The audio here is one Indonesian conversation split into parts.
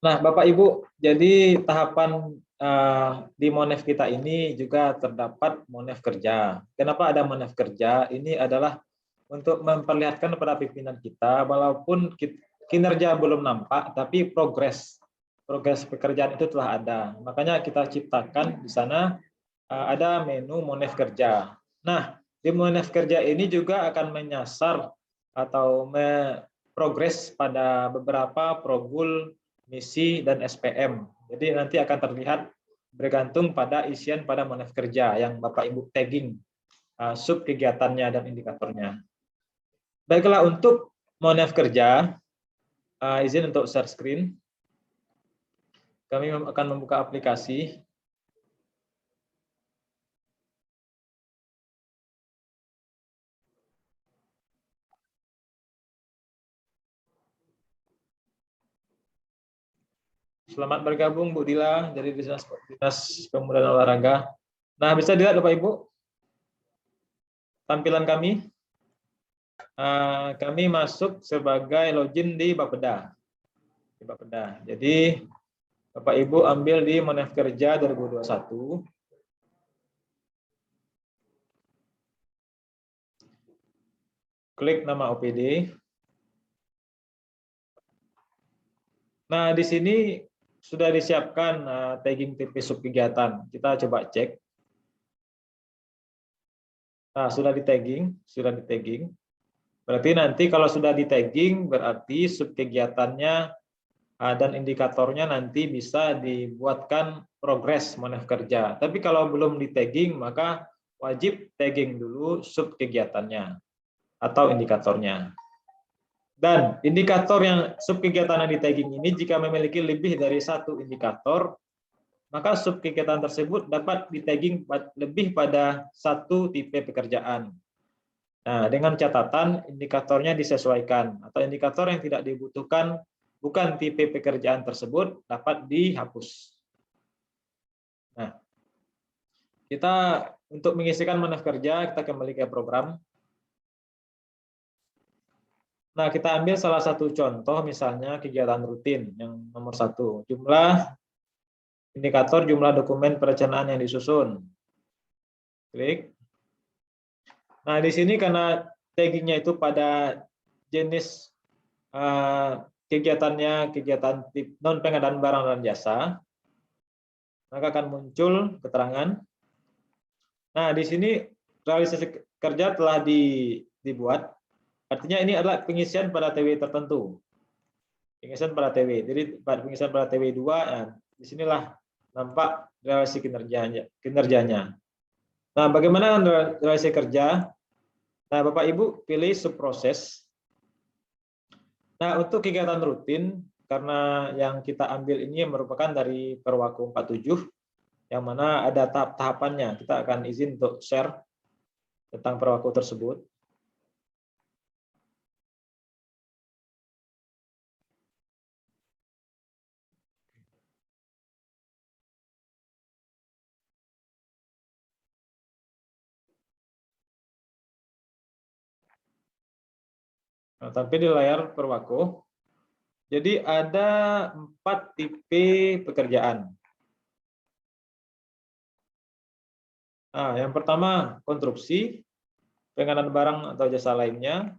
Nah, Bapak Ibu, jadi tahapan di Monef kita ini juga terdapat Monef kerja. Kenapa ada Monef kerja? Ini adalah untuk memperlihatkan kepada pimpinan kita, walaupun kinerja belum nampak, tapi progres pekerjaan itu telah ada. Makanya kita ciptakan di sana ada menu Monef kerja. Nah, di Monef kerja ini juga akan menyasar atau progres pada beberapa progul, misi, dan SPM. Jadi nanti akan terlihat bergantung pada isian pada Monef kerja yang Bapak Ibu tagging sub kegiatannya dan indikatornya. Baiklah, untuk Monef kerja, izin untuk share screen. Kami akan membuka aplikasi. Selamat bergabung Bu Dila dari Dinas Pemuda dan Olahraga. Nah, bisa dilihat Bapak Ibu tampilan kami. Kami masuk sebagai login di Bapeda. Jadi Bapak Ibu ambil di Monef Kerja 2021. Klik nama OPD. Nah, di sini sudah disiapkan tagging tipe sub kegiatan. Kita coba cek. Nah, sudah di tagging. Berarti nanti kalau sudah di tagging, berarti sub kegiatannya dan indikatornya nanti bisa dibuatkan progres Monef kerja. Tapi kalau belum di tagging, maka wajib tagging dulu sub kegiatannya atau indikatornya. Dan indikator yang sub kegiatan yang di tagging ini jika memiliki lebih dari satu indikator, maka sub kegiatan tersebut dapat di tagging lebih pada satu tipe pekerjaan. Nah, dengan catatan indikatornya disesuaikan atau indikator yang tidak dibutuhkan bukan tipe pekerjaan tersebut dapat dihapus. Nah, kita untuk mengisikan Monef kerja, kita kembali ke program. Nah, kita ambil salah satu contoh, misalnya kegiatan rutin yang nomor 1, indikator jumlah dokumen perencanaan yang disusun. Klik. Nah, di sini karena taggingnya itu pada jenis kegiatan non pengadaan barang dan jasa, maka akan muncul keterangan. Nah, di sini realisasi kerja telah dibuat. Artinya ini adalah pengisian pada TW tertentu. Pengisian pada TW. Jadi pada pengisian pada TW 2, ya, disinilah nampak realisasi kinerjanya. Nah, bagaimana realisasi kerja? Nah, Bapak Ibu pilih subproses. Nah, untuk kegiatan rutin, karena yang kita ambil ini merupakan dari Perwaku 47, yang mana ada tahap-tahapannya. Kita akan izin untuk share tentang Perwaku tersebut. Nah, tapi di layar Perwaku, jadi ada 4 tipe pekerjaan. Nah, yang pertama konstruksi, pengadaan barang atau jasa lainnya.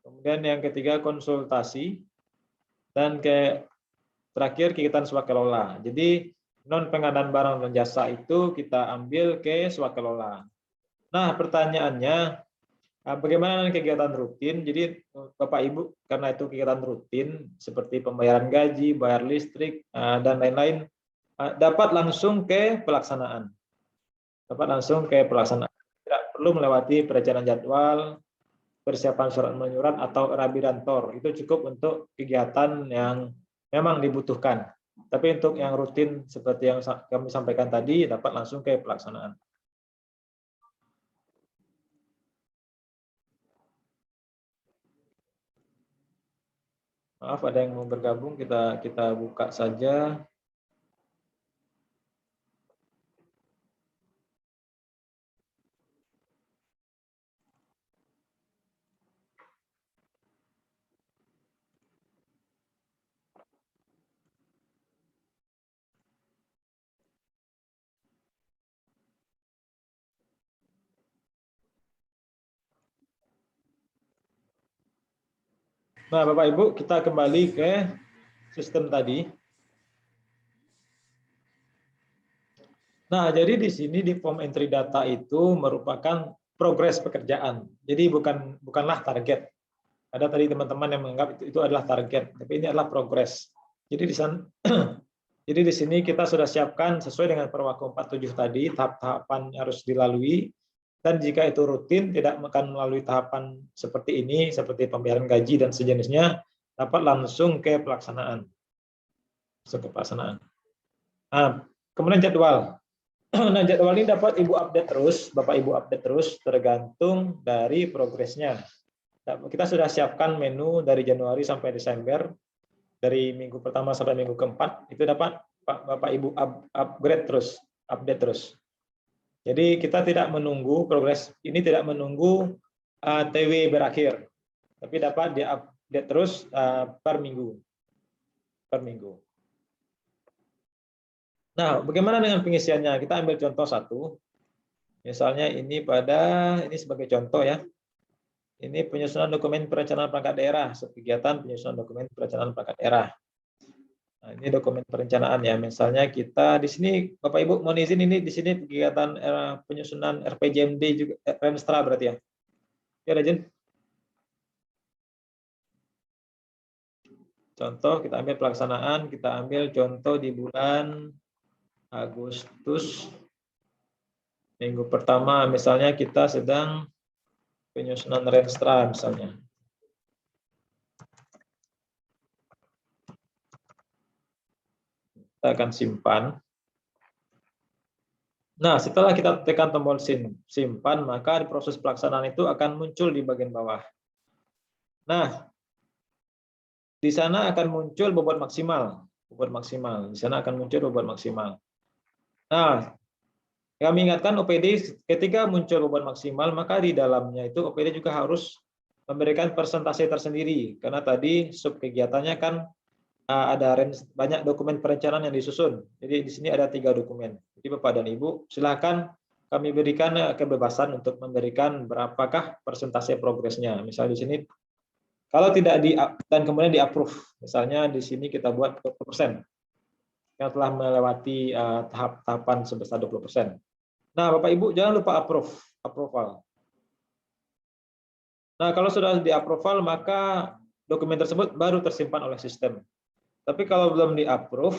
Kemudian yang ketiga konsultasi, dan terakhir kegiatan swakelola. Jadi non pengadaan barang dan jasa itu kita ambil ke swakelola. Nah, pertanyaannya, bagaimana dengan kegiatan rutin? Jadi Bapak Ibu, karena itu kegiatan rutin seperti pembayaran gaji, bayar listrik, dan lain-lain, dapat langsung ke pelaksanaan. Tidak perlu melewati perencanaan jadwal, persiapan surat menyurat, atau rabirantor. Itu cukup untuk kegiatan yang memang dibutuhkan. Tapi untuk yang rutin seperti yang kami sampaikan tadi, dapat langsung ke pelaksanaan. Maaf, ada yang mau bergabung, kita buka saja. Nah, Bapak Ibu, kita kembali ke sistem tadi. Nah, jadi di sini di form entry data itu merupakan progres pekerjaan. Jadi bukanlah target. Ada tadi teman-teman yang menganggap itu adalah target, tapi ini adalah progres. Jadi di sana jadi di sini kita sudah siapkan sesuai dengan Perwako 47 tadi, tahap-tahapan harus dilalui, dan jika itu rutin tidak akan melalui tahapan seperti ini, seperti pembayaran gaji dan sejenisnya, dapat langsung ke pelaksanaan. Nah, kemudian jadwal. Nah, jadwal ini dapat Ibu update terus, Bapak Ibu update terus, tergantung dari progresnya. Kita sudah siapkan menu dari Januari sampai Desember, dari minggu pertama sampai minggu keempat, itu dapat Bapak Ibu upgrade terus, update terus. Jadi kita tidak menunggu progres, ini tidak menunggu TW berakhir, tapi dapat diupdate terus per minggu. Nah, bagaimana dengan pengisiannya? Kita ambil contoh satu. Misalnya ini sebagai contoh ya. Ini penyusunan dokumen perencanaan perangkat daerah, kegiatan penyusunan dokumen perencanaan perangkat daerah. Nah, ini dokumen perencanaan ya. Misalnya kita di sini Bapak Ibu mohon izin ini di sini kegiatan penyusunan RPJMD juga Renstra berarti ya. Ya, Rajen. Contoh kita ambil pelaksanaan, kita ambil contoh di bulan Agustus minggu pertama misalnya kita sedang penyusunan Renstra misalnya. Kita akan simpan. Nah, setelah kita tekan tombol simpan, maka di proses pelaksanaan itu akan muncul di bagian bawah. Nah, di sana akan muncul bobot maksimal. Di sana akan muncul bobot maksimal. Nah, kami ingatkan OPD ketika muncul bobot maksimal, maka di dalamnya itu OPD juga harus memberikan persentase tersendiri. Karena tadi sub kegiatannya kan ada banyak dokumen perencanaan yang disusun. Jadi di sini ada 3 dokumen. Jadi Bapak dan Ibu, silakan kami berikan kebebasan untuk memberikan berapakah persentase progresnya. Misalnya di sini kalau tidak dan kemudian di-approve. Misalnya di sini kita buat 20% yang telah melewati tahap-tahapan sebesar 20%. Nah, Bapak Ibu jangan lupa approval. Nah, kalau sudah di-approval maka dokumen tersebut baru tersimpan oleh sistem. Tapi kalau belum di-approve,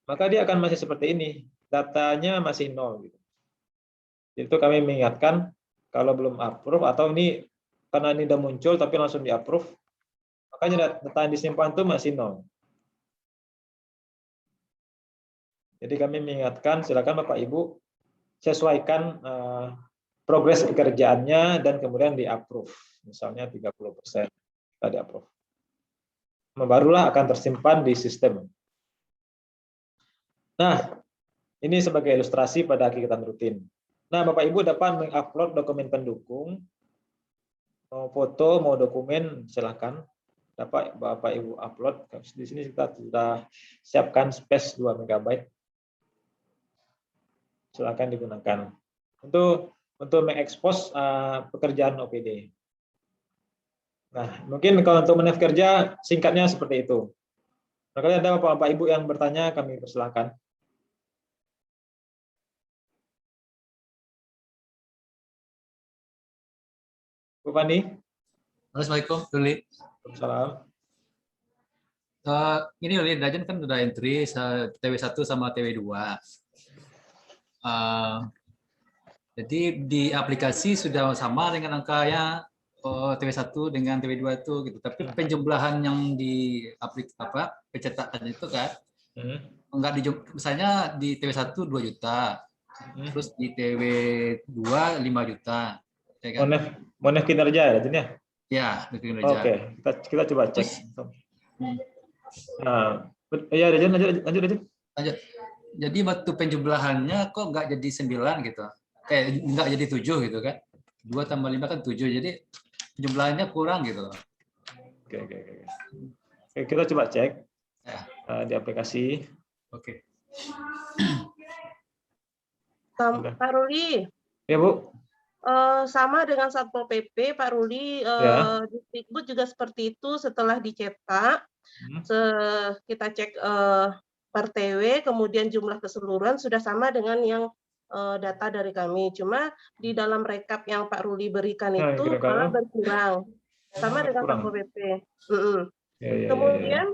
maka dia akan masih seperti ini. Datanya masih 0. Gitu. Itu kami mengingatkan, kalau belum approve, atau ini karena ini sudah muncul tapi langsung di-approve, makanya data yang disimpan itu masih 0. Jadi kami mengingatkan, silakan Bapak Ibu sesuaikan progres pekerjaannya dan kemudian di-approve. Misalnya 30% kita di-approve. Barulah akan tersimpan di sistem. Nah, ini sebagai ilustrasi pada kegiatan rutin. Nah, Bapak Ibu dapat mengupload dokumen pendukung, mau foto, mau dokumen, silakan. Dapat Bapak Ibu upload. Di sini kita sudah siapkan space 2 MB. Silakan digunakan untuk mengekspos pekerjaan OPD. Nah, mungkin kalau untuk menit kerja singkatnya seperti itu. Barangkali ada Bapak Ibu yang bertanya, kami persilakan. Bu Fandi. Assalamualaikum, Luli. Waalaikumsalam. Ini Luli, Dajen kan udah entry TW1 sama TW2. Jadi di aplikasi sudah sama dengan angkanya TW1 dengan TW2 itu gitu. Tapi penjumlahan yang di pencetakan itu kan enggak misalnya di TW1 2 juta. Terus di TW2 5 juta. Ya kan? Monef kinerja ya, ya, kinerja. Oke, kita coba cek. Nah, ya lanjut. Lanjut. Jadi waktu penjumlahannya kok nggak jadi 9 gitu. Nggak jadi 7 gitu kan. 2 tambah 5 kan 7. Jadi jumlahnya kurang gitu. Oke, kita coba cek di aplikasi. Oke. Pak Ruli. Ya, Bu. Sama dengan Satpol PP, Pak Ruli, Ya. Dikbud juga seperti itu setelah dicetak, kita cek per TW, kemudian jumlah keseluruhan sudah sama dengan yang data dari kami. Cuma di dalam rekap yang Pak Ruli berikan Nah, itu kira-kira malah berkurang, sama dengan kurang. Satpol PP. Ya. Kemudian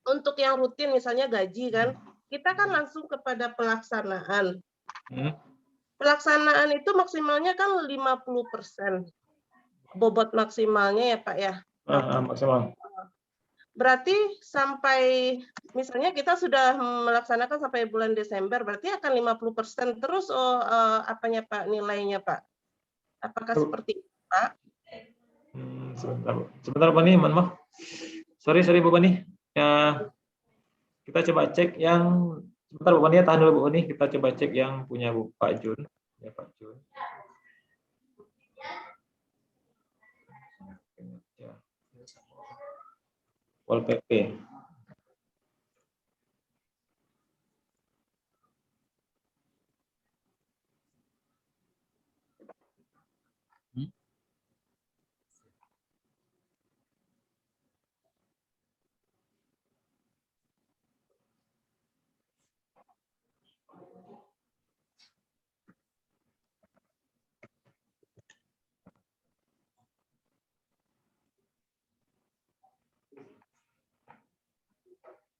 untuk yang rutin misalnya gaji kan, kita kan langsung kepada pelaksanaan. Pelaksanaan itu maksimalnya kan 50% bobot maksimalnya ya Pak ya. Maksimal. Berarti sampai misalnya kita sudah melaksanakan sampai bulan Desember, berarti akan 50% terus apanya Pak, nilainya Pak? Apakah seperti itu Pak? Sebentar Pak nih, mohon maaf. Sorry Bu Bani. Ya, kita coba cek yang sebentar Bu Bani, tahan dulu Bu Bani. Kita coba cek yang punya Pak Jun. Ya Pak Jun. Pol PP.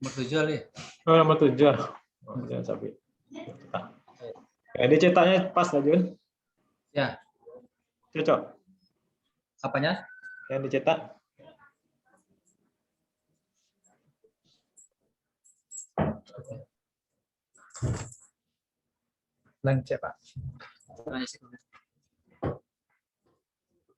Nomor 7 Ali. Oh, nomor 7. Jangan sampai. Ini cetaknya pas lah Jun. Ya. Cocok. Apanya? Yang dicetak. Lancet Pak.